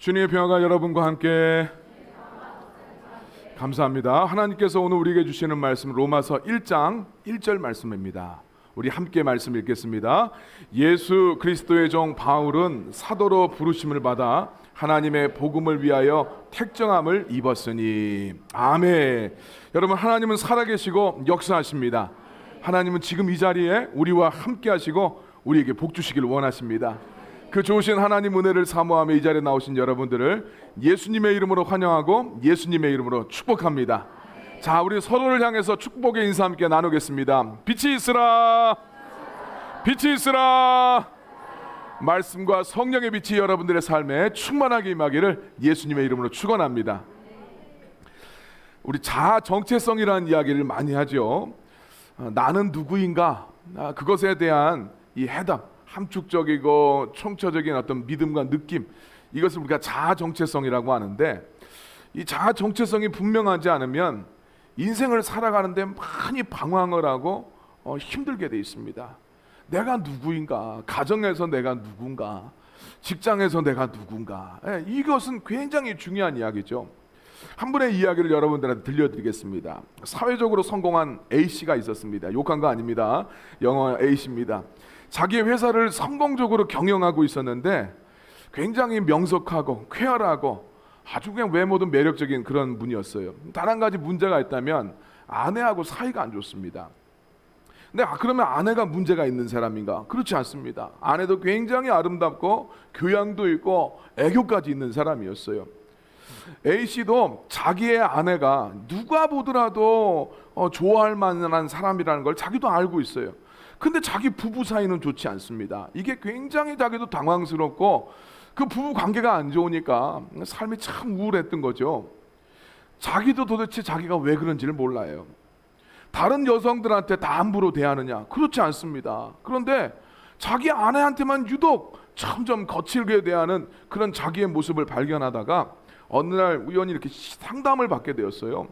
주님의 평화가 여러분과 함께. 감사합니다. 하나님께서 오늘 우리에게 주시는 말씀 로마서 1장 1절 말씀입니다. 우리 함께 말씀 읽겠습니다. 예수 그리스도의 종 바울은 사도로 부르심을 받아 하나님의 복음을 위하여 택정함을 입었으니. 아멘. 여러분, 하나님은 살아계시고 역사하십니다. 하나님은 지금 이 자리에 우리와 함께 하시고 우리에게 복 주시길 원하십니다. 그 좋으신 하나님 은혜를 사모하며 이 자리에 나오신 여러분들을 예수님의 이름으로 환영하고 예수님의 이름으로 축복합니다. 자, 우리 서로를 향해서 축복의 인사 함께 나누겠습니다. 빛이 있으라, 빛이 있으라. 말씀과 성령의 빛이 여러분들의 삶에 충만하게 임하기를 예수님의 이름으로 축원합니다. 우리 자아 정체성이라는 이야기를 많이 하죠. 나는 누구인가? 그것에 대한 이 해답, 함축적이고 총체적인 어떤 믿음과 느낌, 이것을 우리가 자아 정체성이라고 하는데, 이 자아 정체성이 분명하지 않으면 인생을 살아가는데 많이 방황을 하고 힘들게 돼 있습니다. 내가 누구인가? 가정에서 내가 누군가? 직장에서 내가 누군가? 이것은 굉장히 중요한 이야기죠. 한 분의 이야기를 여러분들한테 들려드리겠습니다. 사회적으로 성공한 A씨가 있었습니다. 욕한 거 아닙니다. 영어 A씨입니다. 자기의 회사를 성공적으로 경영하고 있었는데 굉장히 명석하고 쾌활하고 아주 그냥 외모도 매력적인 그런 분이었어요. 단 한 가지 문제가 있다면 아내하고 사이가 안 좋습니다. 근데 그러면 아내가 문제가 있는 사람인가? 그렇지 않습니다. 아내도 굉장히 아름답고 교양도 있고 애교까지 있는 사람이었어요. A씨도 자기의 아내가 누가 보더라도 좋아할 만한 사람이라는 걸 자기도 알고 있어요. 근데 자기 부부 사이는 좋지 않습니다. 이게 굉장히 자기도 당황스럽고 그 부부 관계가 안 좋으니까 삶이 참 우울했던 거죠. 자기도 도대체 자기가 왜 그런지를 몰라요. 다른 여성들한테 다 함부로 대하느냐? 그렇지 않습니다. 그런데 자기 아내한테만 유독 점점 거칠게 대하는 그런 자기의 모습을 발견하다가 어느 날 우연히 이렇게 상담을 받게 되었어요.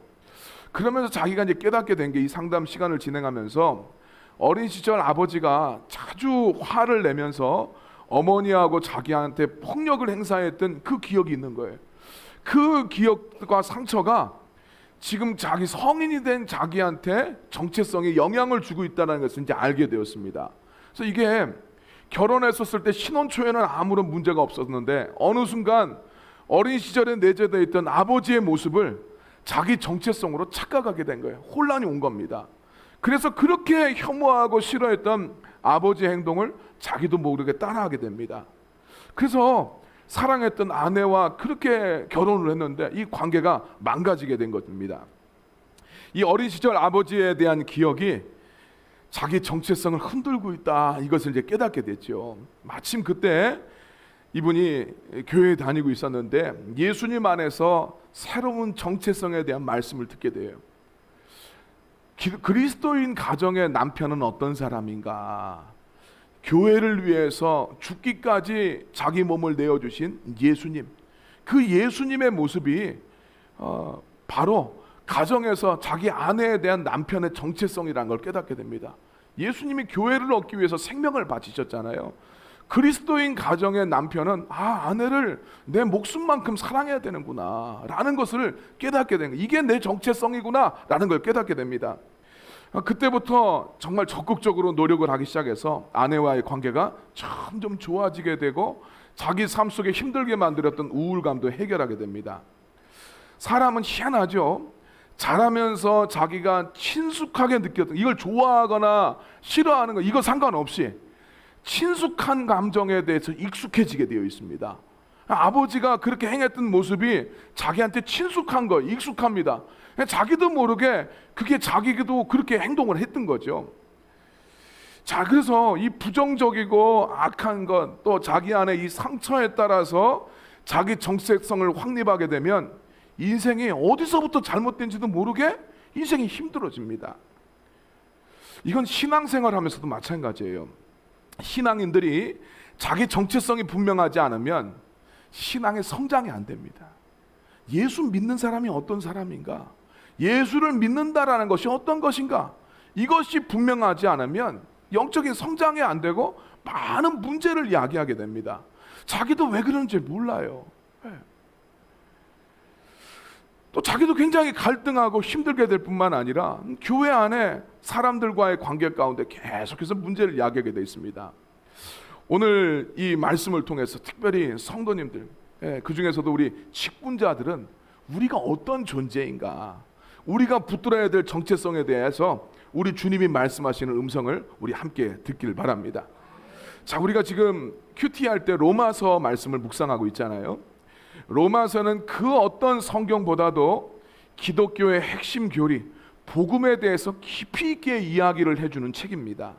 그러면서 자기가 이제 깨닫게 된 게, 이 상담 시간을 진행하면서 어린 시절 아버지가 자주 화를 내면서 어머니하고 자기한테 폭력을 행사했던 그 기억이 있는 거예요. 그 기억과 상처가 지금 자기 성인이 된 자기한테 정체성에 영향을 주고 있다는 것을 이제 알게 되었습니다. 그래서 이게 결혼했었을 때 신혼 초에는 아무런 문제가 없었는데 어느 순간 어린 시절에 내재되어 있던 아버지의 모습을 자기 정체성으로 착각하게 된 거예요. 혼란이 온 겁니다. 그래서 그렇게 혐오하고 싫어했던 아버지의 행동을 자기도 모르게 따라하게 됩니다. 그래서 사랑했던 아내와 그렇게 결혼을 했는데 이 관계가 망가지게 된 것입니다. 이 어린 시절 아버지에 대한 기억이 자기 정체성을 흔들고 있다, 이것을 이제 깨닫게 됐죠. 마침 그때 이분이 교회에 다니고 있었는데 예수님 안에서 새로운 정체성에 대한 말씀을 듣게 돼요. 그리스도인 가정의 남편은 어떤 사람인가? 교회를 위해서 죽기까지 자기 몸을 내어주신 예수님, 그 예수님의 모습이 바로 가정에서 자기 아내에 대한 남편의 정체성이라는 걸 깨닫게 됩니다. 예수님이 교회를 얻기 위해서 생명을 바치셨잖아요. 그리스도인 가정의 남편은 아내를 내 목숨만큼 사랑해야 되는구나 라는 것을 깨닫게 된 거예요. 이게 내 정체성이구나 라는 걸 깨닫게 됩니다. 그때부터 정말 적극적으로 노력을 하기 시작해서 아내와의 관계가 점점 좋아지게 되고 자기 삶 속에 힘들게 만들었던 우울감도 해결하게 됩니다. 사람은 희한하죠. 자라면서 자기가 친숙하게 느꼈던, 이걸 좋아하거나 싫어하는 거 이거 상관없이 친숙한 감정에 대해서 익숙해지게 되어 있습니다. 아버지가 그렇게 행했던 모습이 자기한테 친숙한 거, 익숙합니다. 자기도 모르게 그게 자기도 그렇게 행동을 했던 거죠. 자, 그래서 이 부정적이고 악한 것, 또 자기 안에 이 상처에 따라서 자기 정체성을 확립하게 되면 인생이 어디서부터 잘못된지도 모르게 인생이 힘들어집니다. 이건 신앙생활 하면서도 마찬가지예요. 신앙인들이 자기 정체성이 분명하지 않으면 신앙의 성장이 안 됩니다. 예수 믿는 사람이 어떤 사람인가? 예수를 믿는다라는 것이 어떤 것인가? 이것이 분명하지 않으면 영적인 성장이 안 되고 많은 문제를 야기하게 됩니다. 자기도 왜 그런지 몰라요. 또 자기도 굉장히 갈등하고 힘들게 될 뿐만 아니라 교회 안에 사람들과의 관계 가운데 계속해서 문제를 야기하게 되어 있습니다. 오늘 이 말씀을 통해서 특별히 성도님들, 그 중에서도 우리 직분자들은 우리가 어떤 존재인가, 우리가 붙들어야 될 정체성에 대해서 우리 주님이 말씀하시는 음성을 우리 함께 듣기를 바랍니다. 자, 우리가 지금 큐티 할 때 로마서 말씀을 묵상하고 있잖아요. 로마서는 그 어떤 성경보다도 기독교의 핵심 교리, 복음에 대해서 깊이 있게 이야기를 해주는 책입니다.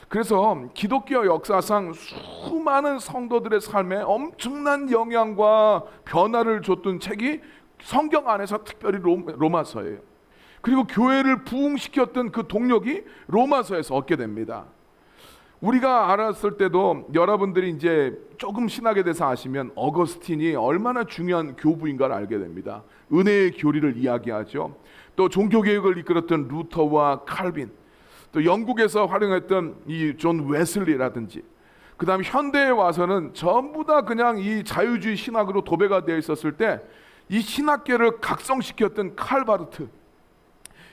그래서 기독교 역사상 수많은 성도들의 삶에 엄청난 영향과 변화를 줬던 책이 성경 안에서 특별히 로마서예요. 그리고 교회를 부흥시켰던 그 동력이 로마서에서 얻게 됩니다. 우리가 알았을 때도 여러분들이 이제 조금 신학에 대해서 아시면 어거스틴이 얼마나 중요한 교부인가를 알게 됩니다. 은혜의 교리를 이야기하죠. 또 종교개혁을 이끌었던 루터와 칼빈, 또 영국에서 활용했던 이 존 웨슬리라든지, 그 다음 현대에 와서는 전부 다 그냥 이 자유주의 신학으로 도배가 되어 있었을 때 이 신학계를 각성시켰던 칼바르트,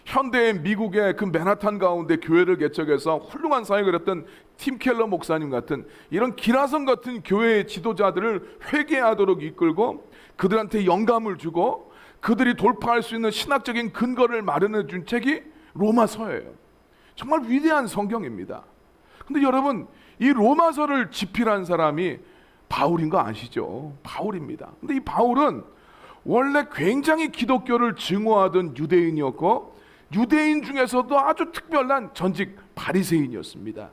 현대의 미국의 그 맨하탄 가운데 교회를 개척해서 훌륭한 사역을 했던 팀 켈러 목사님 같은 이런 기라성 같은 교회의 지도자들을 회개하도록 이끌고 그들한테 영감을 주고 그들이 돌파할 수 있는 신학적인 근거를 마련해 준 책이 로마서예요. 정말 위대한 성경입니다. 근데 여러분, 이 로마서를 집필한 사람이 바울인 거 아시죠? 바울입니다. 근데 이 바울은 원래 굉장히 기독교를 증오하던 유대인이었고 유대인 중에서도 아주 특별한 전직 바리새인이었습니다.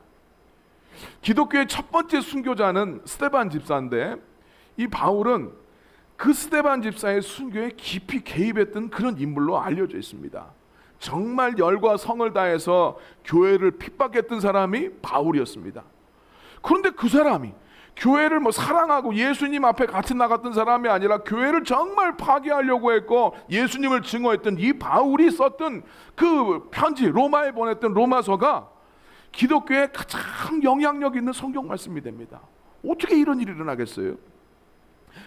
기독교의 첫 번째 순교자는 스데반 집사인데 이 바울은 그 스데반 집사의 순교에 깊이 개입했던 그런 인물로 알려져 있습니다. 정말 열과 성을 다해서 교회를 핍박했던 사람이 바울이었습니다. 그런데 그 사람이 교회를 사랑하고 예수님 앞에 같이 나갔던 사람이 아니라 교회를 정말 파괴하려고 했고 예수님을 증오했던 이 바울이 썼던 그 편지, 로마에 보냈던 로마서가 기독교에 가장 영향력 있는 성경 말씀이 됩니다. 어떻게 이런 일이 일어나겠어요?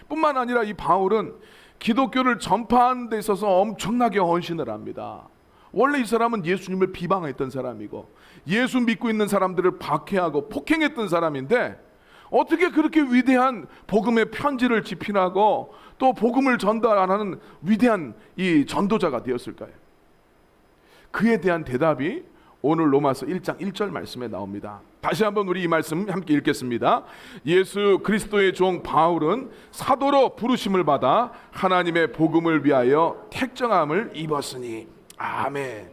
뿐만 아니라 이 바울은 기독교를 전파하는 데 있어서 엄청나게 헌신을 합니다. 원래 이 사람은 예수님을 비방했던 사람이고 예수 믿고 있는 사람들을 박해하고 폭행했던 사람인데 어떻게 그렇게 위대한 복음의 편지를 집필하고 또 복음을 전달하는 위대한 이 전도자가 되었을까요? 그에 대한 대답이 오늘 로마서 1장 1절 말씀에 나옵니다. 다시 한번 우리 이 말씀 함께 읽겠습니다. 예수 그리스도의 종 바울은 사도로 부르심을 받아 하나님의 복음을 위하여 택정함을 입었으니. 아멘.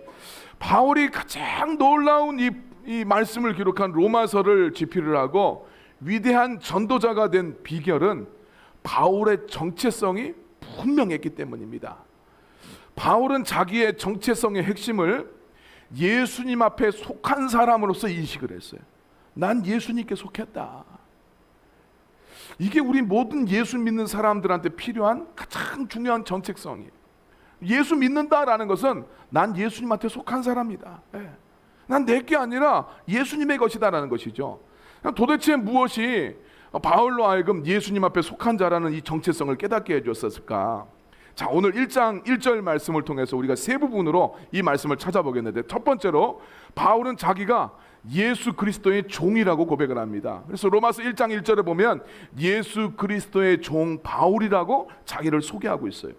바울이 가장 놀라운 이 말씀을 기록한 로마서를 집필을 하고 위대한 전도자가 된 비결은 바울의 정체성이 분명했기 때문입니다. 바울은 자기의 정체성의 핵심을 예수님 앞에 속한 사람으로서 인식을 했어요. 난 예수님께 속했다. 이게 우리 모든 예수 믿는 사람들한테 필요한 가장 중요한 정체성이에요. 예수 믿는다라는 것은 난 예수님한테 속한 사람이다. 난 내 게 아니라 예수님의 것이다라는 것이죠. 도대체 무엇이 바울로 하여금 예수님 앞에 속한 자라는 이 정체성을 깨닫게 해줬을까? 자, 오늘 1장 1절 말씀을 통해서 우리가 세 부분으로 이 말씀을 찾아보겠는데, 첫 번째로 바울은 자기가 예수 그리스도의 종이라고 고백을 합니다. 그래서 로마서 1장 1절에 보면 예수 그리스도의 종 바울이라고 자기를 소개하고 있어요.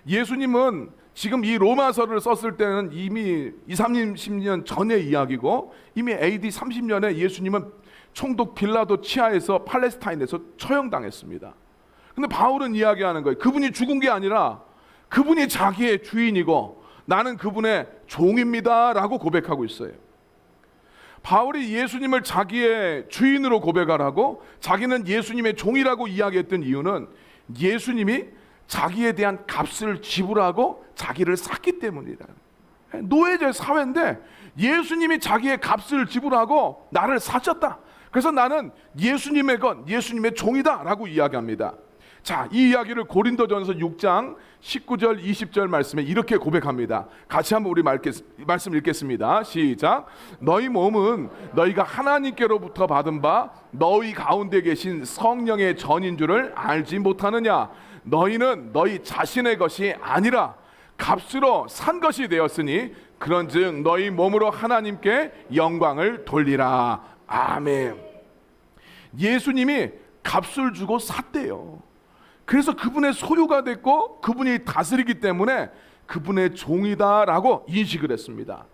예수님은 지금 이 로마서를 썼을 때는 이미 30년 전의 이야기고 이미 AD 30년에 예수님은 총독 빌라도 치하에서 팔레스타인에서 처형당했습니다. 근데 바울은 이야기하는 거예요. 그분이 죽은 게 아니라 그분이 자기의 주인이고 나는 그분의 종입니다 라고 고백하고 있어요. 바울이 예수님을 자기의 주인으로 고백하라고 자기는 예수님의 종이라고 이야기했던 이유는 예수님이 자기에 대한 값을 지불하고 자기를 샀기 때문이다. 노예제 사회인데 예수님이 자기의 값을 지불하고 나를 사셨다. 그래서 나는 예수님의 것, 예수님의 종이다 라고 이야기합니다. 자, 이 이야기를 고린도전서 6장 19절 20절 말씀에 이렇게 고백합니다. 같이 한번 우리 말씀 읽겠습니다. 시작. 너희 몸은 너희가 하나님께로부터 받은 바 너희 가운데 계신 성령의 전인 줄을 알지 못하느냐. 너희는 너희 자신의 것이 아니라 값으로 산 것이 되었으니 그런즉 너희 몸으로 하나님께 영광을 돌리라. 아멘. 예수님이 값을 주고 샀대요. 그래서 그분의 소유가 됐고 그분이 다스리기 때문에 그분의 종이다라고 인식을 했습니다.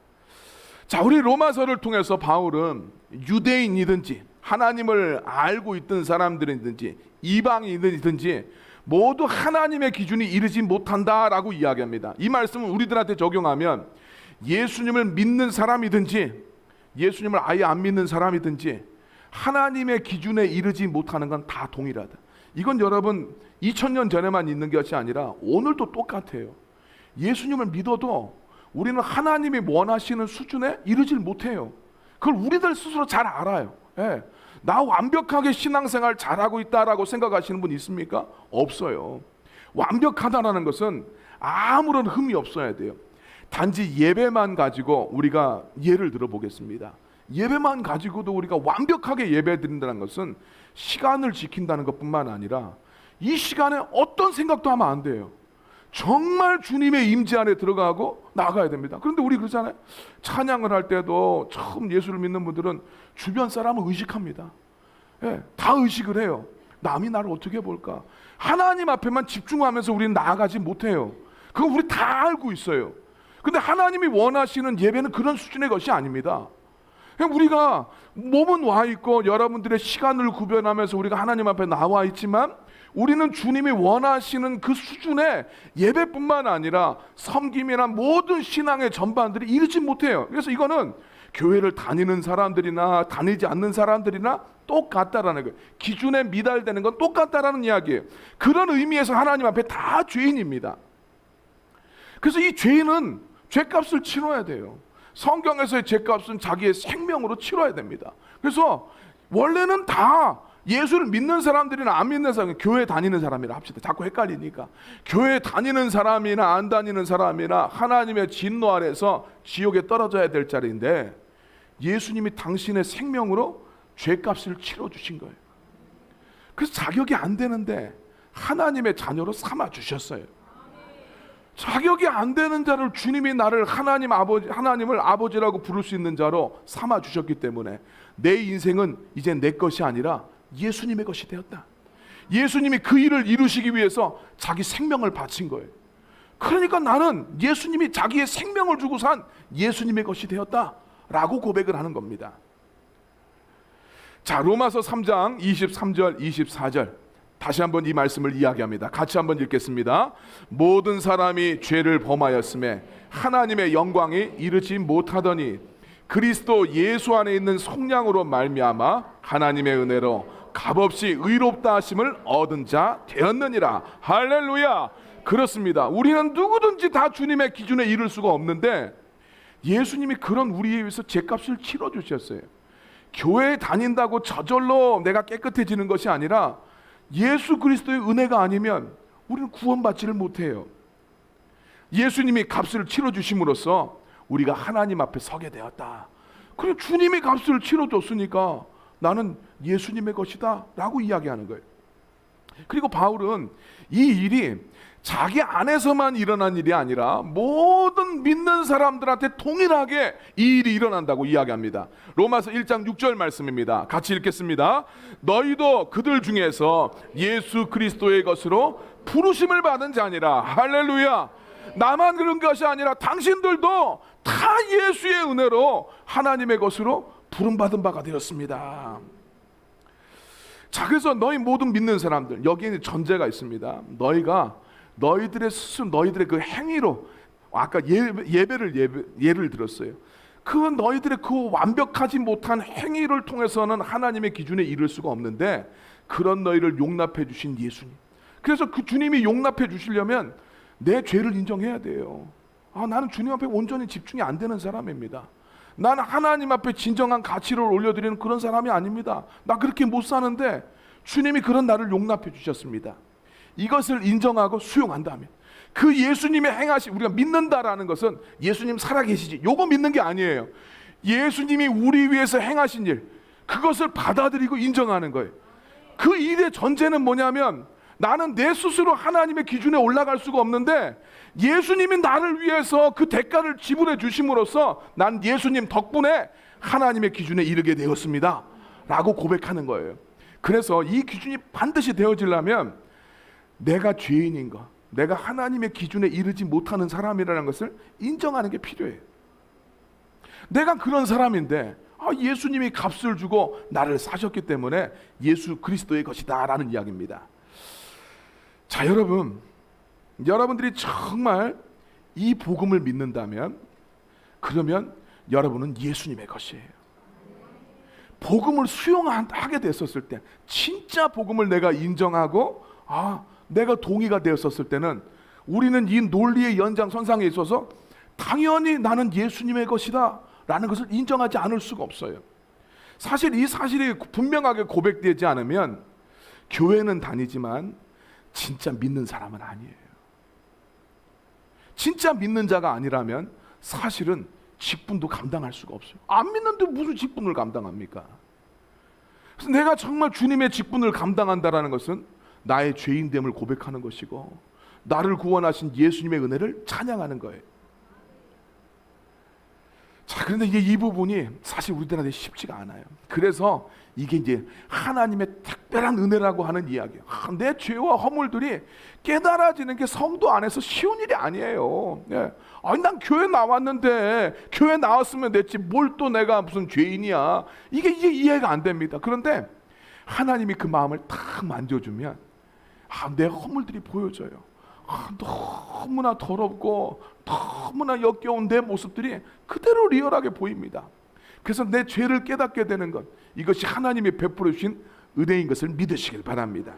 자, 우리 로마서를 통해서 바울은 유대인이든지 하나님을 알고 있던 사람들이든지 이방인이든지 모두 하나님의 기준이 이르지 못한다라고 이야기합니다. 이 말씀은 우리들한테 적용하면 예수님을 믿는 사람이든지 예수님을 아예 안 믿는 사람이든지 하나님의 기준에 이르지 못하는 건 다 동일하다. 이건 여러분 2000년 전에만 있는 것이 아니라 오늘도 똑같아요. 예수님을 믿어도 우리는 하나님이 원하시는 수준에 이르질 못해요. 그걸 우리들 스스로 잘 알아요. 예. 나 완벽하게 신앙생활 잘하고 있다라고 생각하시는 분 있습니까? 없어요. 완벽하다라는 것은 아무런 흠이 없어야 돼요. 단지 예배만 가지고 우리가 예를 들어보겠습니다. 예배만 가지고도 우리가 완벽하게 예배 드린다는 것은 시간을 지킨다는 것뿐만 아니라 이 시간에 어떤 생각도 하면 안 돼요. 정말 주님의 임재 안에 들어가고 나가야 됩니다. 그런데 우리 그러잖아요. 찬양을 할 때도 처음 예수를 믿는 분들은 주변 사람을 의식합니다. 예, 다 의식을 해요. 남이 나를 어떻게 볼까? 하나님 앞에만 집중하면서 우리는 나아가지 못해요. 그거 우리 다 알고 있어요. 근데 하나님이 원하시는 예배는 그런 수준의 것이 아닙니다. 우리가 몸은 와 있고 여러분들의 시간을 구별하면서 우리가 하나님 앞에 나와 있지만 우리는 주님이 원하시는 그 수준의 예배뿐만 아니라 섬김이나 모든 신앙의 전반들이 이르지 못해요. 그래서 이거는 교회를 다니는 사람들이나 다니지 않는 사람들이나 똑같다라는 거예요. 기준에 미달되는 건 똑같다라는 이야기예요. 그런 의미에서 하나님 앞에 다 죄인입니다. 그래서 이 죄인은 죄값을 치러야 돼요. 성경에서의 죄값은 자기의 생명으로 치러야 됩니다. 그래서 원래는 다 예수를 믿는 사람들이나 안 믿는 사람, 교회 다니는 사람이라 합시다. 자꾸 헷갈리니까. 교회 다니는 사람이나 안 다니는 사람이나 하나님의 진노 아래서 지옥에 떨어져야 될 자리인데 예수님이 당신의 생명으로 죄값을 치러주신 거예요. 그래서 자격이 안 되는데 하나님의 자녀로 삼아 주셨어요. 자격이 안 되는 자를 주님이 나를 하나님을 아버지라고 부를 수 있는 자로 삼아 주셨기 때문에 내 인생은 이제 내 것이 아니라 예수님의 것이 되었다. 예수님이 그 일을 이루시기 위해서 자기 생명을 바친 거예요. 그러니까 나는 예수님이 자기의 생명을 주고 산 예수님의 것이 되었다라고 고백을 하는 겁니다. 자, 로마서 3장 23절 24절 다시 한번 이 말씀을 이야기합니다. 같이 한번 읽겠습니다. 모든 사람이 죄를 범하였음에 하나님의 영광이 이르지 못하더니 그리스도 예수 안에 있는 속량으로 말미암아 하나님의 은혜로 값없이 의롭다 하심을 얻은 자 되었느니라. 할렐루야. 그렇습니다. 우리는 누구든지 다 주님의 기준에 이를 수가 없는데 예수님이 그런 우리에 위해서 죄값을 치러주셨어요. 교회에 다닌다고 저절로 내가 깨끗해지는 것이 아니라 예수 그리스도의 은혜가 아니면 우리는 구원받지를 못해요. 예수님이 값을 치러주심으로써 우리가 하나님 앞에 서게 되었다. 그래, 주님이 값을 치러줬으니까 나는 예수님의 것이다 라고 이야기하는 거예요. 그리고 바울은 이 일이 자기 안에서만 일어난 일이 아니라 모든 믿는 사람들한테 동일하게 이 일이 일어난다고 이야기합니다. 로마서 1장 6절 말씀입니다. 같이 읽겠습니다. 너희도 그들 중에서 예수 그리스도의 것으로 부르심을 받은 자니라. 할렐루야. 나만 그런 것이 아니라 당신들도 다 예수의 은혜로 하나님의 것으로 부름받은 바가 되었습니다. 자, 그래서 너희 모든 믿는 사람들, 여기에는 전제가 있습니다. 너희들의 스스로 너희들의 그 행위로, 아까 예를 들었어요. 그 너희들의 그 완벽하지 못한 행위를 통해서는 하나님의 기준에 이를 수가 없는데 그런 너희를 용납해 주신 예수님. 그래서 그 주님이 용납해 주시려면 내 죄를 인정해야 돼요. 나는 주님 앞에 온전히 집중이 안 되는 사람입니다. 나는 하나님 앞에 진정한 가치를 올려드리는 그런 사람이 아닙니다. 나 그렇게 못 사는데 주님이 그런 나를 용납해 주셨습니다. 이것을 인정하고 수용한다면, 그 예수님의 행하신, 우리가 믿는다라는 것은 예수님 살아계시지 요거 믿는 게 아니에요. 예수님이 우리 위해서 행하신 일, 그것을 받아들이고 인정하는 거예요. 그 일의 전제는 뭐냐면, 나는 내 스스로 하나님의 기준에 올라갈 수가 없는데 예수님이 나를 위해서 그 대가를 지불해 주심으로써 난 예수님 덕분에 하나님의 기준에 이르게 되었습니다 라고 고백하는 거예요. 그래서 이 기준이 반드시 되어지려면 내가 죄인인 것, 내가 하나님의 기준에 이르지 못하는 사람이라는 것을 인정하는 게 필요해요. 내가 그런 사람인데 예수님이 값을 주고 나를 사셨기 때문에 예수 그리스도의 것이다 라는 이야기입니다. 자, 여러분들이 정말 이 복음을 믿는다면, 그러면 여러분은 예수님의 것이에요. 복음을 수용하게 됐었을 때, 진짜 복음을 내가 인정하고 내가 동의가 되었었을 때는 우리는 이 논리의 연장선상에 있어서 당연히 나는 예수님의 것이다 라는 것을 인정하지 않을 수가 없어요. 사실 이 사실이 분명하게 고백되지 않으면 교회는 다니지만 진짜 믿는 사람은 아니에요. 진짜 믿는 자가 아니라면 사실은 직분도 감당할 수가 없어요. 안 믿는데 무슨 직분을 감당합니까? 그래서 내가 정말 주님의 직분을 감당한다라는 것은 나의 죄인됨을 고백하는 것이고, 나를 구원하신 예수님의 은혜를 찬양하는 거예요. 자, 그런데 이게 이 부분이 사실 우리들한테 쉽지가 않아요. 그래서 이게 이제 하나님의 특별한 은혜라고 하는 이야기예요. 내 죄와 허물들이 깨달아지는 게 성도 안에서 쉬운 일이 아니에요. 아니, 난 교회 나왔는데, 교회 나왔으면 됐지 뭘 또 내가 무슨 죄인이야, 이게 이해가 안 됩니다. 그런데 하나님이 그 마음을 탁 만져주면 내 허물들이 보여져요. 너무나 더럽고 너무나 역겨운 내 모습들이 그대로 리얼하게 보입니다. 그래서 내 죄를 깨닫게 되는 것, 이것이 하나님이 베풀어 주신 은혜인 것을 믿으시길 바랍니다.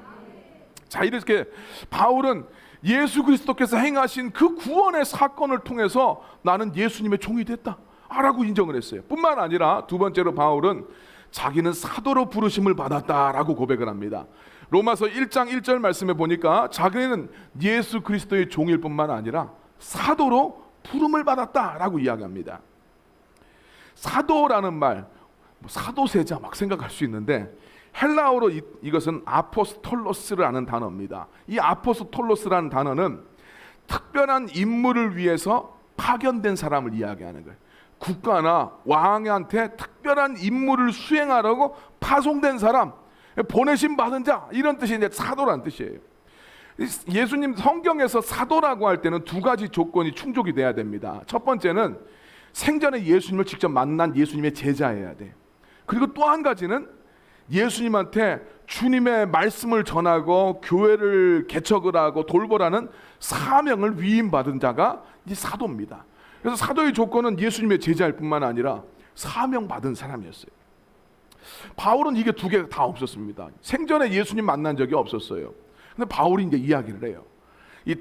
자, 이렇게 바울은 예수 그리스도께서 행하신 그 구원의 사건을 통해서 나는 예수님의 종이 됐다 라고 인정을 했어요. 뿐만 아니라 두 번째로 바울은 자기는 사도로 부르심을 받았다라고 고백을 합니다. 로마서 1장 1절 말씀에 보니까 자기는 예수 그리스도의 종일 뿐만 아니라 사도로 부름을 받았다라고 이야기합니다. 사도라는 말, 사도세자 막 생각할 수 있는데 헬라어로 이것은 아포스톨로스라는 단어입니다. 이 아포스톨로스라는 단어는 특별한 임무를 위해서 파견된 사람을 이야기하는 거예요. 국가나 왕한테 특별한 임무를 수행하려고 파송된 사람, 보내심 받은 자, 이런 뜻이 이제 사도라는 뜻이에요. 예수님 성경에서 사도라고 할 때는 두 가지 조건이 충족이 돼야 됩니다. 첫 번째는 생전에 예수님을 직접 만난 예수님의 제자여야 돼. 그리고 또 한 가지는 예수님한테 주님의 말씀을 전하고 교회를 개척을 하고 돌보라는 사명을 위임받은 자가 이 사도입니다. 그래서 사도의 조건은 예수님의 제자일 뿐만 아니라 사명받은 사람이었어요. 바울은 이게 두 개 다 없었습니다. 생전에 예수님 만난 적이 없었어요. 근데 바울이 이제 이야기를 해요. 이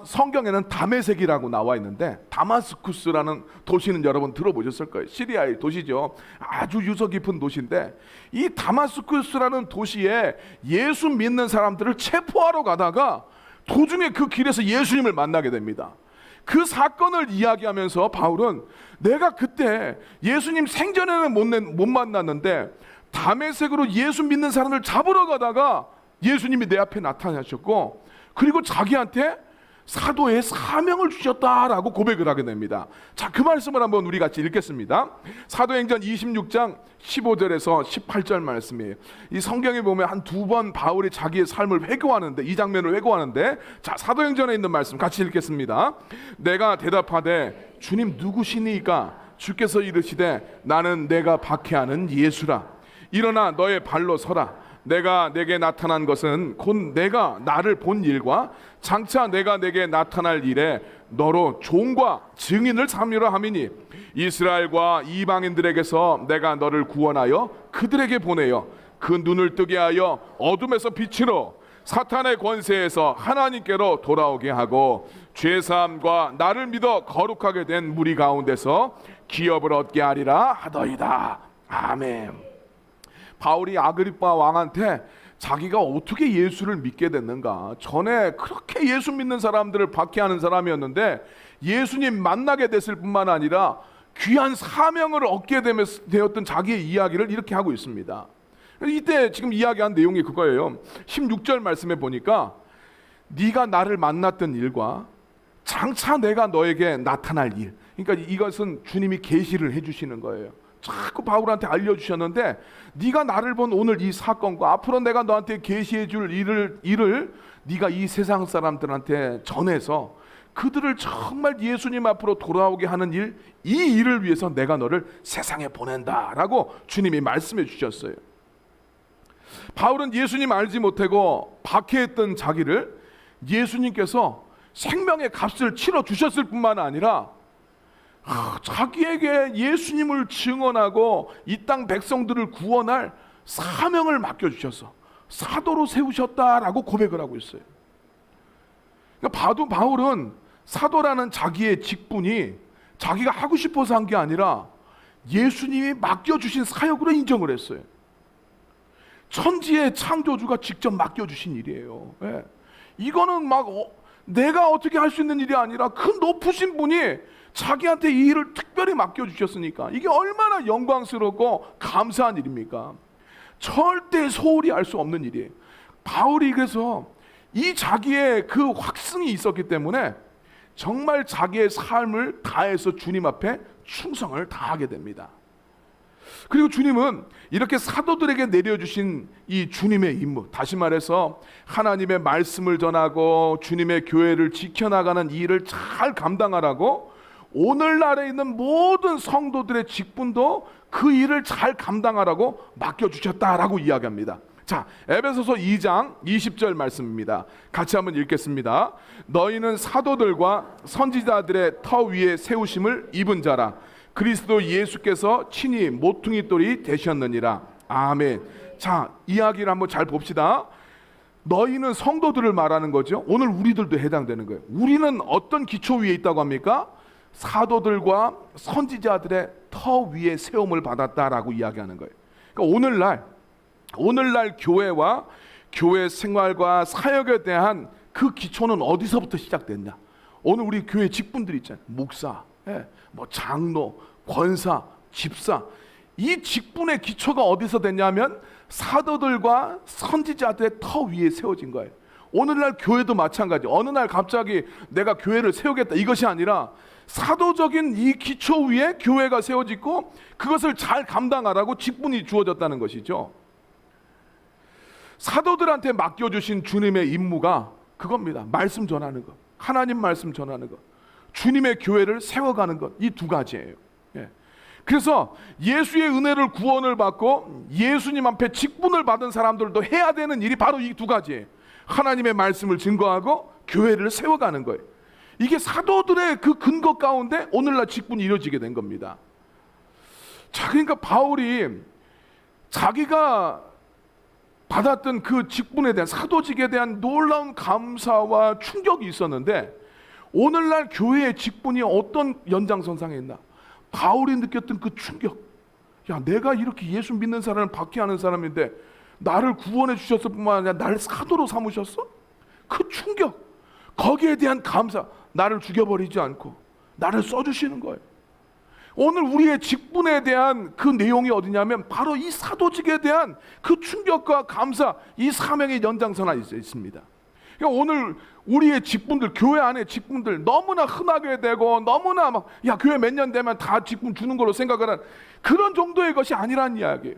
성경에는 다메섹이라고 나와 있는데, 다마스쿠스라는 도시는 여러분 들어보셨을 거예요. 시리아의 도시죠. 아주 유서 깊은 도시인데, 이 다마스쿠스라는 도시에 예수 믿는 사람들을 체포하러 가다가 도중에 그 길에서 예수님을 만나게 됩니다. 그 사건을 이야기하면서 바울은 내가 그때 예수님 생전에는 못 만났는데 다메섹으로 예수 믿는 사람을 잡으러 가다가 예수님이 내 앞에 나타나셨고, 그리고 자기한테 사도의 사명을 주셨다라고 고백을 하게 됩니다. 자, 그 말씀을 한번 우리 같이 읽겠습니다. 사도행전 26장 15절에서 18절 말씀이에요. 이 성경에 보면 한 두 번 바울이 자기의 삶을 회고하는데, 이 장면을 회고하는데, 자, 사도행전에 있는 말씀 같이 읽겠습니다. 내가 대답하되 주님 누구시니까? 주께서 이르시되 나는 내가 박해하는 예수라. 일어나 너의 발로 서라. 내가 내게 나타난 것은 곧 내가 나를 본 일과 장차 내가 내게 나타날 일에 너로 종과 증인을 삼으려 함이니, 이스라엘과 이방인들에게서 내가 너를 구원하여 그들에게 보내어 그 눈을 뜨게 하여 어둠에서 빛으로 사탄의 권세에서 하나님께로 돌아오게 하고 죄사함과 나를 믿어 거룩하게 된 무리 가운데서 기업을 얻게 하리라 하더이다. 아멘. 바울이 아그리빠 왕한테 자기가 어떻게 예수를 믿게 됐는가. 전에 그렇게 예수 믿는 사람들을 박해하는 사람이었는데 예수님 만나게 됐을 뿐만 아니라 귀한 사명을 얻게 되었던 자기의 이야기를 이렇게 하고 있습니다. 이때 지금 이야기한 내용이 그거예요. 16절 말씀에 보니까 네가 나를 만났던 일과 장차 내가 너에게 나타날 일, 그러니까 이것은 주님이 계시를 해주시는 거예요. 자꾸 바울한테 알려주셨는데 네가 나를 본 오늘 이 사건과 앞으로 내가 너한테 계시해 줄 일을 네가 이 세상 사람들한테 전해서 그들을 정말 예수님 앞으로 돌아오게 하는 일, 이 일을 위해서 내가 너를 세상에 보낸다라고 주님이 말씀해 주셨어요. 바울은 예수님 알지 못하고 박해했던 자기를 예수님께서 생명의 값을 치러 주셨을 뿐만 아니라 자기에게 예수님을 증언하고 이 땅 백성들을 구원할 사명을 맡겨주셔서 사도로 세우셨다라고 고백을 하고 있어요. 그러니까 바울은 사도라는 자기의 직분이 자기가 하고 싶어서 한 게 아니라 예수님이 맡겨주신 사역으로 인정을 했어요. 천지의 창조주가 직접 맡겨주신 일이에요. 예. 이거는 막 내가 어떻게 할 수 있는 일이 아니라 그 높으신 분이 자기한테 이 일을 특별히 맡겨주셨으니까 이게 얼마나 영광스럽고 감사한 일입니까? 절대 소홀히 할 수 없는 일이에요. 바울이 그래서 이 자기의 그 확증이 있었기 때문에 정말 자기의 삶을 다해서 주님 앞에 충성을 다하게 됩니다. 그리고 주님은 이렇게 사도들에게 내려주신 이 주님의 임무, 다시 말해서 하나님의 말씀을 전하고 주님의 교회를 지켜나가는 이 일을 잘 감당하라고 오늘날에 있는 모든 성도들의 직분도 그 일을 잘 감당하라고 맡겨주셨다라고 이야기합니다. 자, 에베소서 2장 20절 말씀입니다. 같이 한번 읽겠습니다. 너희는 사도들과 선지자들의 터 위에 세우심을 입은 자라. 그리스도 예수께서 친히 모퉁이 돌이 되셨느니라. 아멘. 자, 이야기를 한번 잘 봅시다. 너희는 성도들을 말하는 거죠. 오늘 우리들도 해당되는 거예요. 우리는 어떤 기초 위에 있다고 합니까? 사도들과 선지자들의 터 위에 세움을 받았다라고 이야기하는 거예요. 그러니까 오늘날 교회와 교회 생활과 사역에 대한 그 기초는 어디서부터 시작됐냐? 오늘 우리 교회 직분들 있잖아요. 목사, 뭐 장로, 권사, 집사. 이 직분의 기초가 어디서 됐냐면 사도들과 선지자들의 터 위에 세워진 거예요. 오늘날 교회도 마찬가지. 어느 날 갑자기 내가 교회를 세우겠다 이것이 아니라 사도적인 이 기초 위에 교회가 세워지고 그것을 잘 감당하라고 직분이 주어졌다는 것이죠. 사도들한테 맡겨주신 주님의 임무가 그겁니다. 말씀 전하는 것, 하나님 말씀 전하는 것, 주님의 교회를 세워가는 것, 이 두 가지예요. 그래서 예수의 은혜를 구원을 받고 예수님 앞에 직분을 받은 사람들도 해야 되는 일이 바로 이 두 가지예요. 하나님의 말씀을 증거하고 교회를 세워가는 거예요. 이게 사도들의 그 근거 가운데 오늘날 직분이 이루어지게 된 겁니다. 자, 그러니까 바울이 자기가 받았던 그 직분에 대한, 사도직에 대한 놀라운 감사와 충격이 있었는데 오늘날 교회의 직분이 어떤 연장선상에 있나? 바울이 느꼈던 그 충격. 야, 내가 이렇게 예수 믿는 사람을 박해하는 사람인데 나를 구원해 주셨을 뿐만 아니라 나를 사도로 삼으셨어? 그 충격, 거기에 대한 감사. 나를 죽여버리지 않고 나를 써주시는 거예요. 오늘 우리의 직분에 대한 그 내용이 어디냐면 바로 이 사도직에 대한 그 충격과 감사, 이 사명의 연장선에 있습니다. 그러니까 오늘 우리의 직분들, 교회 안에 직분들 너무나 흔하게 되고 너무나 막 야, 교회 몇 년 되면 다 직분 주는 걸로 생각을 하는 그런 정도의 것이 아니란 이야기예요.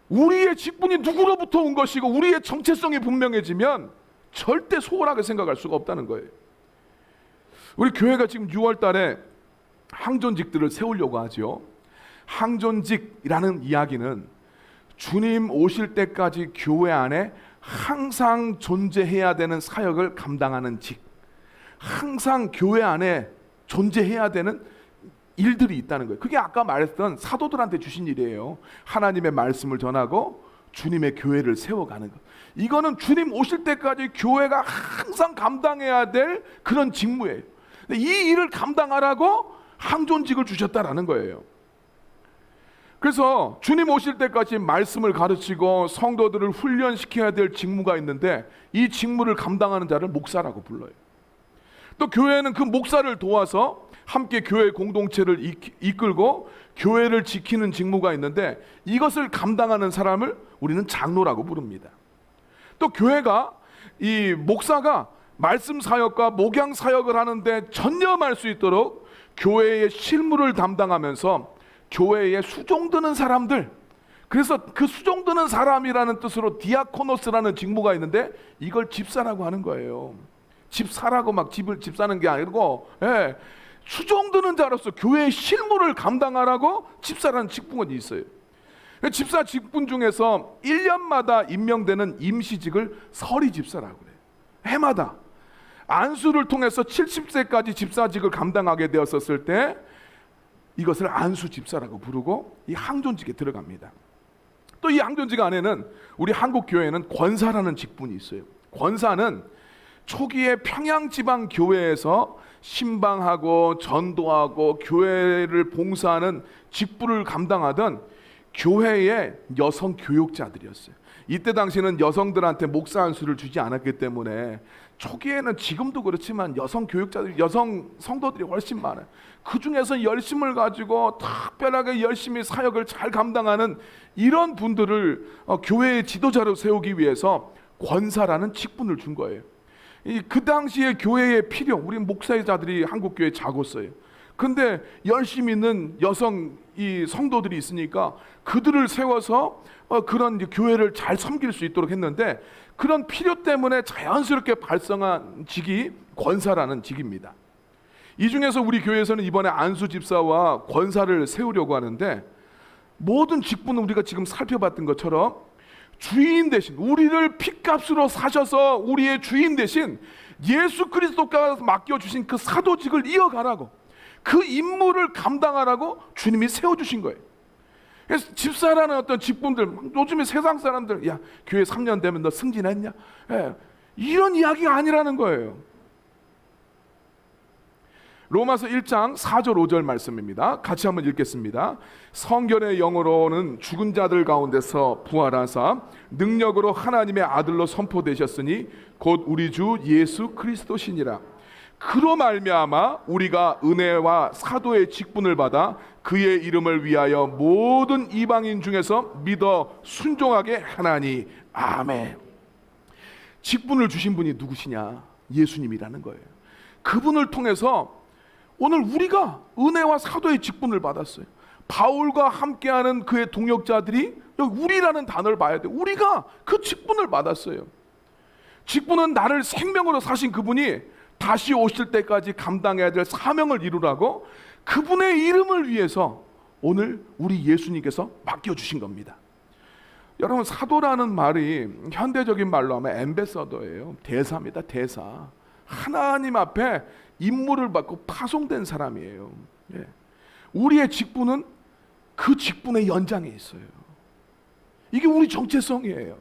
우리의 직분이 누구로부터 온 것이고 우리의 정체성이 분명해지면 절대 소홀하게 생각할 수가 없다는 거예요. 우리 교회가 지금 6월 달에 항존직들을 세우려고 하죠. 항존직이라는 이야기는 주님 오실 때까지 교회 안에 항상 존재해야 되는 사역을 감당하는 직, 항상 교회 안에 존재해야 되는 일들이 있다는 거예요. 그게 아까 말했던 사도들한테 주신 일이에요. 하나님의 말씀을 전하고 주님의 교회를 세워가는 것. 이거는 주님 오실 때까지 교회가 항상 감당해야 될 그런 직무예요. 이 일을 감당하라고 항존직을 주셨다라는 거예요. 그래서 주님 오실 때까지 말씀을 가르치고 성도들을 훈련시켜야 될 직무가 있는데 이 직무를 감당하는 자를 목사라고 불러요. 또 교회는 그 목사를 도와서 함께 교회 공동체를 이끌고 교회를 지키는 직무가 있는데 이것을 감당하는 사람을 우리는 장로라고 부릅니다. 또 교회가 이 목사가 말씀 사역과 목양 사역을 하는데 전념할 수 있도록 교회의 실무를 담당하면서 교회에 수종드는 사람들, 그래서 그 수종드는 사람이라는 뜻으로 디아코노스라는 직무가 있는데 이걸 집사라고 하는 거예요. 집사라고 막 집 사는 게 아니고 수종드는 자로서 교회의 실무를 감당하라고 집사라는 직분이 있어요. 집사 직분 중에서 1년마다 임명되는 임시직을 서리 집사라고 그래요. 해마다 안수를 통해서 70세까지 집사직을 감당하게 되었을 때 이것을 안수 집사라고 부르고 이 항존직에 들어갑니다. 또 이 항존직 안에는 우리 한국 교회는 권사라는 직분이 있어요. 권사는 초기에 평양 지방 교회에서 신방하고 전도하고 교회를 봉사하는 직분을 감당하던 교회의 여성 교육자들이었어요. 이때 당시는 여성들한테 목사 안수를 주지 않았기 때문에 초기에는 지금도 그렇지만 여성 교육자들, 여성 성도들이 훨씬 많아요. 그 중에서 열심을 가지고 특별하게 열심히 사역을 잘 감당하는 이런 분들을 교회의 지도자로 세우기 위해서 권사라는 직분을 준 거예요. 그 당시에 교회의 필요, 우리 목사자들이 한국 교회에 작았어요. 근데 열심히 있는 여성 이 성도들이 있으니까 그들을 세워서 그런 교회를 잘 섬길 수 있도록 했는데 그런 필요 때문에 자연스럽게 발생한 직이 권사라는 직입니다. 이 중에서 우리 교회에서는 이번에 안수 집사와 권사를 세우려고 하는데 모든 직분은 우리가 지금 살펴봤던 것처럼 주인 대신 우리를 핏값으로 사셔서 우리의 주인 대신 예수 그리스도가 맡겨주신 그 사도직을 이어가라고, 그 임무를 감당하라고 주님이 세워주신 거예요. 그래서 집사라는 어떤 직분들, 요즘에 세상 사람들 야 교회 3년 되면 너 승진했냐? 이런 이야기가 아니라는 거예요. 로마서 1장 4절 5절 말씀입니다. 같이 한번 읽겠습니다. 성결의 영으로는 죽은 자들 가운데서 부활하사 능력으로 하나님의 아들로 선포되셨으니 곧 우리 주 예수 그리스도시니라. 그로 말미암아 우리가 은혜와 사도의 직분을 받아 그의 이름을 위하여 모든 이방인 중에서 믿어 순종하게 하나니 아멘. 직분을 주신 분이 누구시냐? 예수님이라는 거예요. 그분을 통해서 오늘 우리가 은혜와 사도의 직분을 받았어요. 바울과 함께하는 그의 동역자들이 여기 우리라는 단어를 봐야 돼요. 우리가 그 직분을 받았어요. 직분은 나를 생명으로 사신 그분이 다시 오실 때까지 감당해야 될 사명을 이루라고 그분의 이름을 위해서 오늘 우리 예수님께서 맡겨주신 겁니다. 여러분, 사도라는 말이 현대적인 말로 하면 엠베서더예요. 대사입니다. 대사. 하나님 앞에 임무를 받고 파송된 사람이에요. 우리의 직분은 그 직분의 연장에 있어요. 이게 우리 정체성이에요.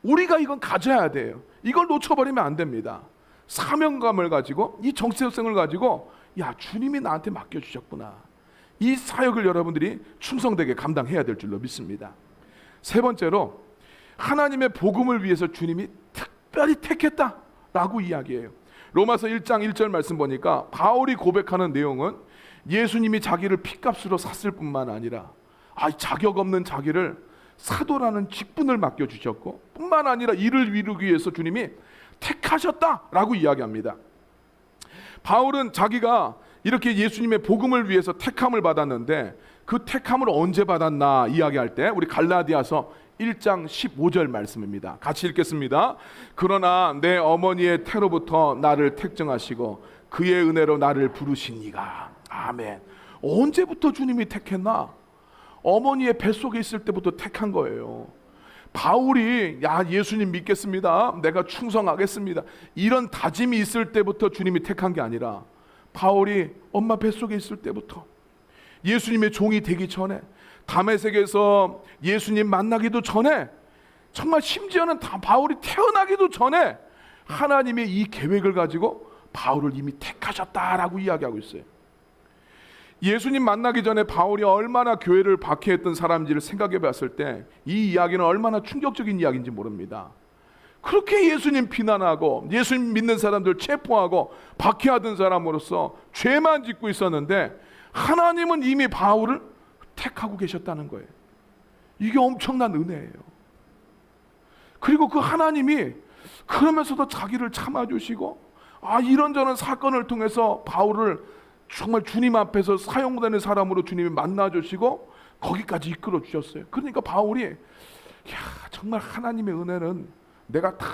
우리가 이건 가져야 돼요. 이걸 놓쳐버리면 안 됩니다. 사명감을 가지고 이 정체성을 가지고 야 주님이 나한테 맡겨주셨구나. 이 사역을 여러분들이 충성되게 감당해야 될 줄로 믿습니다. 세 번째로 하나님의 복음을 위해서 주님이 특별히 택했다라고 이야기해요. 로마서 1장 1절 말씀 보니까 바울이 고백하는 내용은 예수님이 자기를 핏값으로 샀을 뿐만 아니라 자격 없는 자기를 사도라는 직분을 맡겨주셨고 뿐만 아니라 이를 이루기 위해서 주님이 택하셨다라고 이야기합니다. 바울은 자기가 이렇게 예수님의 복음을 위해서 택함을 받았는데 그 택함을 언제 받았나 이야기할 때 우리 갈라디아서 1장 15절 말씀입니다. 같이 읽겠습니다. 그러나 내 어머니의 태로부터 나를 택정하시고 그의 은혜로 나를 부르신 이가 아멘. 언제부터 주님이 택했나? 어머니의 뱃속에 있을 때부터 택한 거예요. 바울이 예수님 믿겠습니다, 내가 충성하겠습니다, 이런 다짐이 있을 때부터 주님이 택한 게 아니라 바울이 엄마 뱃속에 있을 때부터 예수님의 종이 되기 전에 다메섹에서 예수님 만나기도 전에 정말 심지어는 바울이 태어나기도 전에 하나님의 이 계획을 가지고 바울을 이미 택하셨다라고 이야기하고 있어요. 예수님 만나기 전에 바울이 얼마나 교회를 박해했던 사람인지를 생각해 봤을 때 이 이야기는 얼마나 충격적인 이야기인지 모릅니다. 그렇게 예수님 비난하고 예수님 믿는 사람들 체포하고 박해하던 사람으로서 죄만 짓고 있었는데 하나님은 이미 바울을 택하고 계셨다는 거예요. 이게 엄청난 은혜예요. 그리고 그 하나님이 그러면서도 자기를 참아주시고 이런저런 사건을 통해서 바울을 정말 주님 앞에서 사용되는 사람으로 주님이 만나주시고 거기까지 이끌어 주셨어요. 그러니까 바울이 정말 하나님의 은혜는 내가 다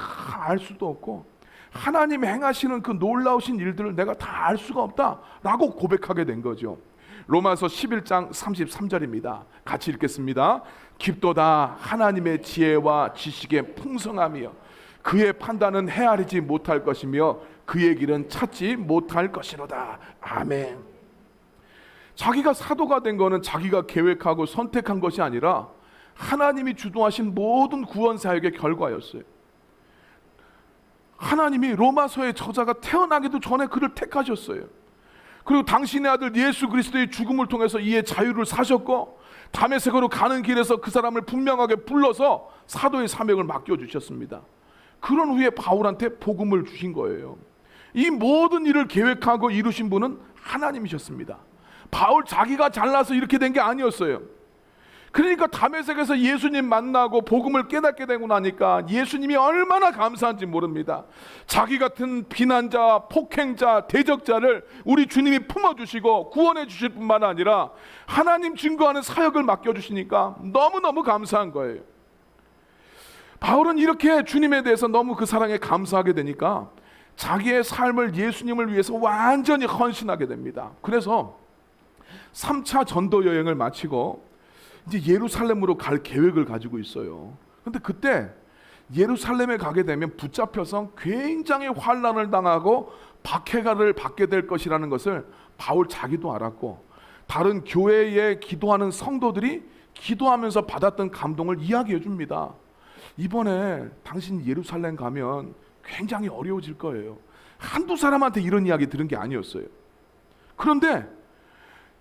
알 수도 없고 하나님이 행하시는 그 놀라우신 일들을 내가 다 알 수가 없다라고 고백하게 된 거죠. 로마서 11장 33절입니다. 같이 읽겠습니다. 깊도다 하나님의 지혜와 지식의 풍성함이여 그의 판단은 헤아리지 못할 것이며 그의 길은 찾지 못할 것이로다. 아멘. 자기가 사도가 된 거는 자기가 계획하고 선택한 것이 아니라 하나님이 주도하신 모든 구원 사역의 결과였어요. 하나님이 로마서의 저자가 태어나기도 전에 그를 택하셨어요. 그리고 당신의 아들 예수 그리스도의 죽음을 통해서 이의 자유를 사셨고 다메섹으로 가는 길에서 그 사람을 분명하게 불러서 사도의 사명을 맡겨주셨습니다. 그런 후에 바울한테 복음을 주신 거예요. 이 모든 일을 계획하고 이루신 분은 하나님이셨습니다. 바울 자기가 잘나서 이렇게 된 게 아니었어요. 그러니까 다메섹에서 예수님 만나고 복음을 깨닫게 되고 나니까 예수님이 얼마나 감사한지 모릅니다. 자기 같은 비난자, 폭행자, 대적자를 우리 주님이 품어주시고 구원해 주실 뿐만 아니라 하나님 증거하는 사역을 맡겨주시니까 너무너무 감사한 거예요. 바울은 이렇게 주님에 대해서 너무 그 사랑에 감사하게 되니까 자기의 삶을 예수님을 위해서 완전히 헌신하게 됩니다. 그래서 3차 전도 여행을 마치고 이제 예루살렘으로 갈 계획을 가지고 있어요. 그런데 그때 예루살렘에 가게 되면 붙잡혀서 굉장히 환난을 당하고 박해가를 받게 될 것이라는 것을 바울 자기도 알았고 다른 교회에 기도하는 성도들이 기도하면서 받았던 감동을 이야기해 줍니다. 이번에 당신 예루살렘 가면 굉장히 어려워질 거예요. 한두 사람한테 이런 이야기 들은 게 아니었어요. 그런데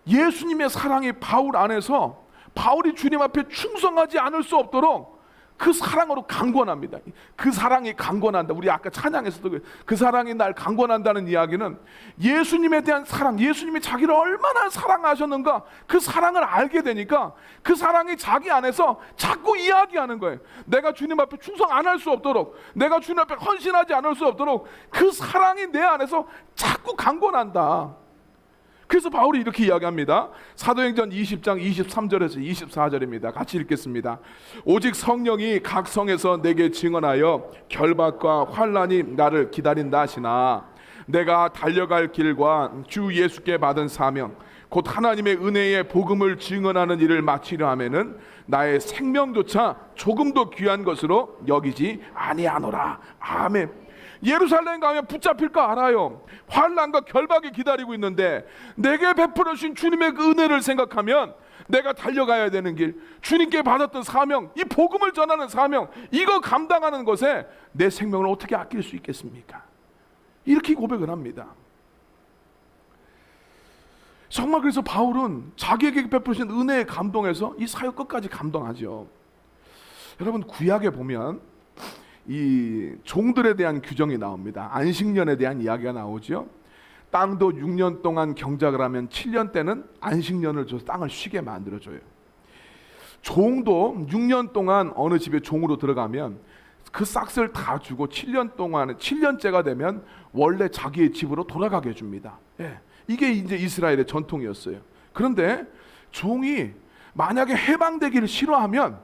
예수님의 사랑이 바울 안에서 바울이 주님 앞에 충성하지 않을 수 없도록 그 사랑으로 강권합니다. 그 사랑이 강권한다. 우리 아까 찬양에서도 그 사랑이 날 강권한다는 이야기는 예수님에 대한 사랑, 예수님이 자기를 얼마나 사랑하셨는가 그 사랑을 알게 되니까 그 사랑이 자기 안에서 자꾸 이야기하는 거예요. 내가 주님 앞에 충성 안 할 수 없도록, 내가 주님 앞에 헌신하지 않을 수 없도록 그 사랑이 내 안에서 자꾸 강권한다. 그래서 바울이 이렇게 이야기합니다. 사도행전 20장 23절에서 24절입니다. 같이 읽겠습니다. 오직 성령이 각 성에서 내게 증언하여 결박과 환난이 나를 기다린다 하시나 내가 달려갈 길과 주 예수께 받은 사명 곧 하나님의 은혜의 복음을 증언하는 일을 마치려 하면은 나의 생명조차 조금도 귀한 것으로 여기지 아니하노라. 아멘. 예루살렘 가면 붙잡힐 거 알아요. 환난과 결박이 기다리고 있는데 내게 베풀어 주신 주님의 그 은혜를 생각하면 내가 달려가야 되는 길, 주님께 받았던 사명, 이 복음을 전하는 사명, 이거 감당하는 것에 내 생명을 어떻게 아낄 수 있겠습니까? 이렇게 고백을 합니다. 정말 그래서 바울은 자기에게 베푸신 은혜의 감동에서 이 사역 끝까지 감동하죠. 여러분 구약에 보면 이 종들에 대한 규정이 나옵니다. 안식년에 대한 이야기가 나오죠. 땅도 6년 동안 경작을 하면 7년 때는 안식년을 줘서 땅을 쉬게 만들어줘요. 종도 6년 동안 어느 집에 종으로 들어가면 그 싹스를 다 주고 7년 동안 7년째가 되면 원래 자기의 집으로 돌아가게 해줍니다. 이게 이제 이스라엘의 전통이었어요. 그런데 종이 만약에 해방되기를 싫어하면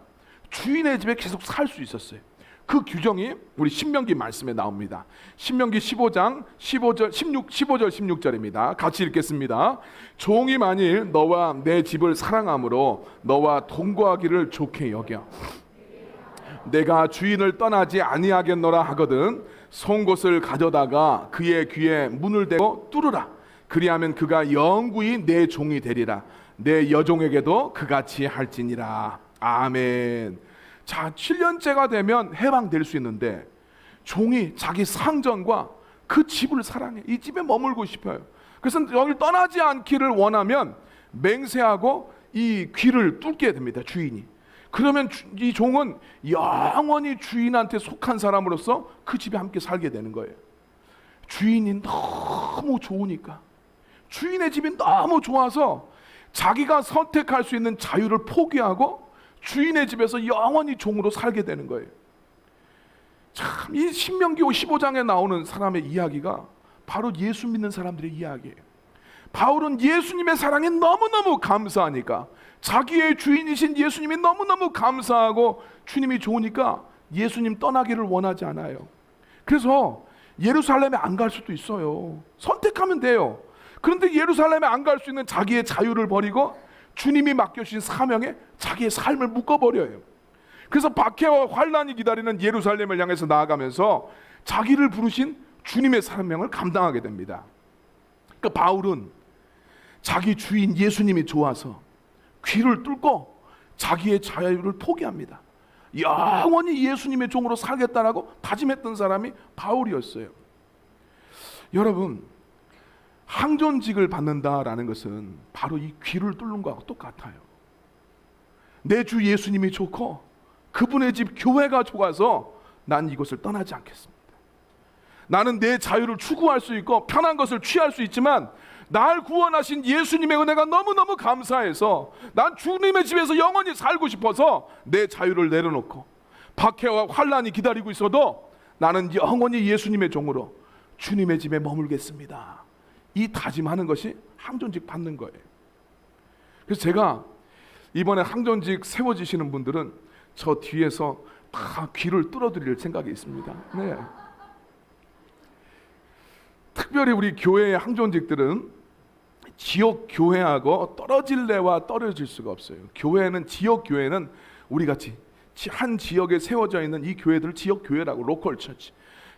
주인의 집에 계속 살 수 있었어요. 그 규정이 우리 신명기 말씀에 나옵니다. 신명기 15장 15절 16절입니다. 같이 읽겠습니다. 종이 만일 너와 내 집을 사랑함으로 너와 동거하기를 좋게 여겨 내가 주인을 떠나지 아니하겠노라 하거든 송곳을 가져다가 그의 귀에 문을 대고 뚫으라. 그리하면 그가 영구히 내 종이 되리라. 내 여종에게도 그같이 할지니라. 아멘. 자, 7년째가 되면 해방될 수 있는데 종이 자기 상전과 그 집을 사랑해. 이 집에 머물고 싶어요. 그래서 여기 떠나지 않기를 원하면 맹세하고 이 귀를 뚫게 됩니다. 주인이. 그러면 이 종은 영원히 주인한테 속한 사람으로서 그 집에 함께 살게 되는 거예요. 주인이 너무 좋으니까, 주인의 집이 너무 좋아서 자기가 선택할 수 있는 자유를 포기하고 주인의 집에서 영원히 종으로 살게 되는 거예요. 참, 이 신명기 15장에 나오는 사람의 이야기가 바로 예수 믿는 사람들의 이야기예요. 바울은 예수님의 사랑에 너무너무 감사하니까, 자기의 주인이신 예수님이 너무너무 감사하고 주님이 좋으니까 예수님 떠나기를 원하지 않아요. 그래서 예루살렘에 안 갈 수도 있어요. 선택하면 돼요. 그런데 예루살렘에 안 갈 수 있는 자기의 자유를 버리고 주님이 맡겨주신 사명에 자기의 삶을 묶어버려요. 그래서 박해와 환난이 기다리는 예루살렘을 향해서 나아가면서 자기를 부르신 주님의 사명을 감당하게 됩니다. 그러니까 바울은 자기 주인 예수님이 좋아서 귀를 뚫고 자기의 자유를 포기합니다. 영원히 예수님의 종으로 살겠다라고 다짐했던 사람이 바울이었어요. 여러분, 항존직을 받는다라는 것은 바로 이 귀를 뚫는 것과 똑같아요. 내 주 예수님이 좋고 그분의 집 교회가 좋아서 난 이곳을 떠나지 않겠습니다. 나는 내 자유를 추구할 수 있고 편한 것을 취할 수 있지만 날 구원하신 예수님의 은혜가 너무너무 감사해서 난 주님의 집에서 영원히 살고 싶어서 내 자유를 내려놓고 박해와 환난이 기다리고 있어도 나는 영원히 예수님의 종으로 주님의 집에 머물겠습니다. 이 다짐하는 것이 항존직 받는 거예요. 그래서 제가 이번에 항존직 세워지시는 분들은 저 뒤에서 다 귀를 뚫어드릴 생각이 있습니다. 네. 특별히 우리 교회의 항존직들은 지역 교회하고 떨어질래야 떨어질 수가 없어요. 교회는, 지역 교회는 우리 같이 한 지역에 세워져 있는 이 교회들을 지역 교회라고, 로컬 처치.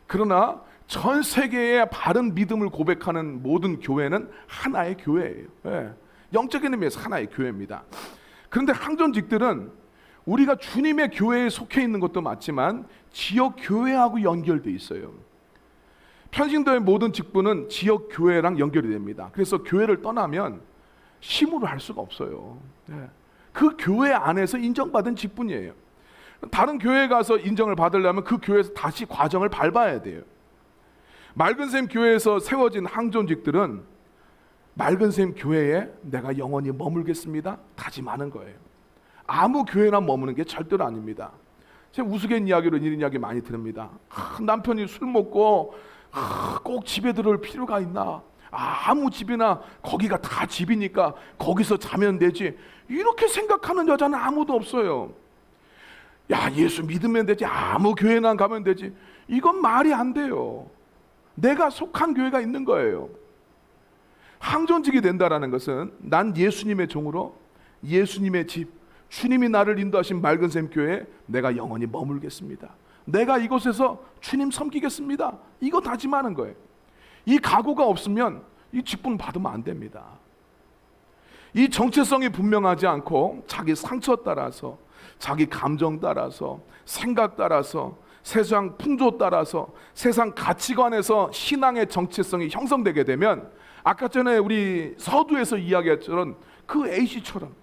그러나 전 세계의 바른 믿음을 고백하는 모든 교회는 하나의 교회예요. 네. 영적인 의미에서 하나의 교회입니다. 그런데 항존직들은 우리가 주님의 교회에 속해 있는 것도 맞지만 지역 교회하고 연결돼 있어요. 평신도의 모든 직분은 지역 교회랑 연결이 됩니다. 그래서 교회를 떠나면 심으로 할 수가 없어요. 네. 그 교회 안에서 인정받은 직분이에요. 다른 교회에 가서 인정을 받으려면 그 교회에서 다시 과정을 밟아야 돼요. 맑은샘 교회에서 세워진 항존직들은 맑은샘 교회에 내가 영원히 머물겠습니다 다짐하는 거예요. 아무 교회나 머무는 게 절대로 아닙니다. 제가 우스갯 이야기로 이런 이야기 많이 들읍니다. 남편이 술 먹고 꼭 집에 들어올 필요가 있나? 아무 집이나 거기가 다 집이니까 거기서 자면 되지. 이렇게 생각하는 여자는 아무도 없어요. 야, 예수 믿으면 되지. 아무 교회나 가면 되지. 이건 말이 안 돼요. 내가 속한 교회가 있는 거예요. 항존직이 된다라는 것은 난 예수님의 종으로 예수님의 집, 주님이 나를 인도하신 맑은샘 교회에 내가 영원히 머물겠습니다. 내가 이곳에서 주님 섬기겠습니다. 이거 다짐하는 거예요. 이 각오가 없으면 이 직분 받으면 안 됩니다. 이 정체성이 분명하지 않고 자기 상처 따라서, 자기 감정 따라서, 생각 따라서, 세상 풍조 따라서, 세상 가치관에서 신앙의 정체성이 형성되게 되면 아까 전에 우리 서두에서 이야기했던 그 A씨처럼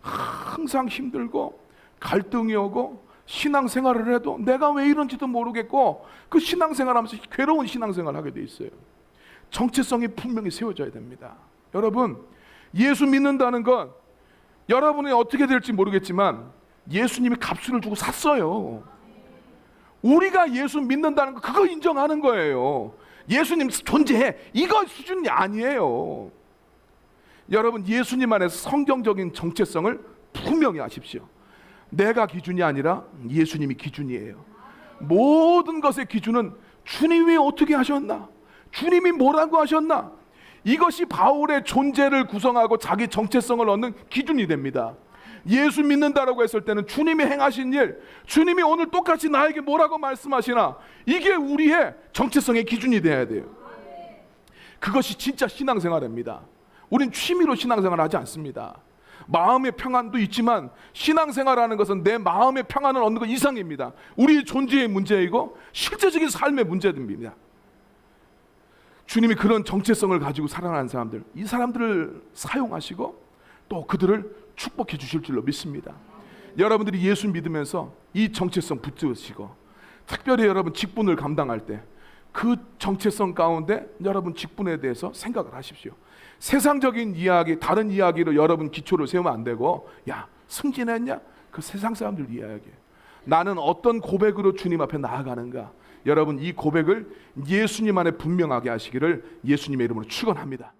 항상 힘들고 갈등이 오고 신앙생활을 해도 내가 왜 이런지도 모르겠고 그 신앙생활하면서 괴로운 신앙생활을 하게 돼 있어요. 정체성이 분명히 세워져야 됩니다. 여러분, 예수 믿는다는 건 여러분이 어떻게 될지 모르겠지만 예수님이 값을 주고 샀어요. 우리가 예수 믿는다는 거 그거 인정하는 거예요. 예수님 존재해, 이거 수준이 아니에요. 여러분, 예수님 안에서 성경적인 정체성을 분명히 아십시오. 내가 기준이 아니라 예수님이 기준이에요. 모든 것의 기준은 주님이 어떻게 하셨나, 주님이 뭐라고 하셨나, 이것이 바울의 존재를 구성하고 자기 정체성을 얻는 기준이 됩니다. 예수 믿는다라고 했을 때는 주님이 행하신 일, 주님이 오늘 똑같이 나에게 뭐라고 말씀하시나, 이게 우리의 정체성의 기준이 돼야 돼요. 그것이 진짜 신앙생활입니다. 우린 취미로 신앙생활을 하지 않습니다. 마음의 평안도 있지만 신앙생활하는 것은 내 마음의 평안을 얻는 것 이상입니다. 우리의 존재의 문제이고 실제적인 삶의 문제입니다. 주님이 그런 정체성을 가지고 살아가는 사람들, 이 사람들을 사용하시고 또 그들을 축복해 주실 줄로 믿습니다. 여러분들이 예수 믿으면서 이 정체성 붙드시고, 특별히 여러분 직분을 감당할 때 그 정체성 가운데 여러분 직분에 대해서 생각을 하십시오. 세상적인 이야기, 다른 이야기로 여러분 기초를 세우면 안 되고, 야 승진했냐? 그 세상 사람들 이야기. 나는 어떤 고백으로 주님 앞에 나아가는가? 여러분 이 고백을 예수님 안에 분명하게 하시기를 예수님의 이름으로 축원합니다.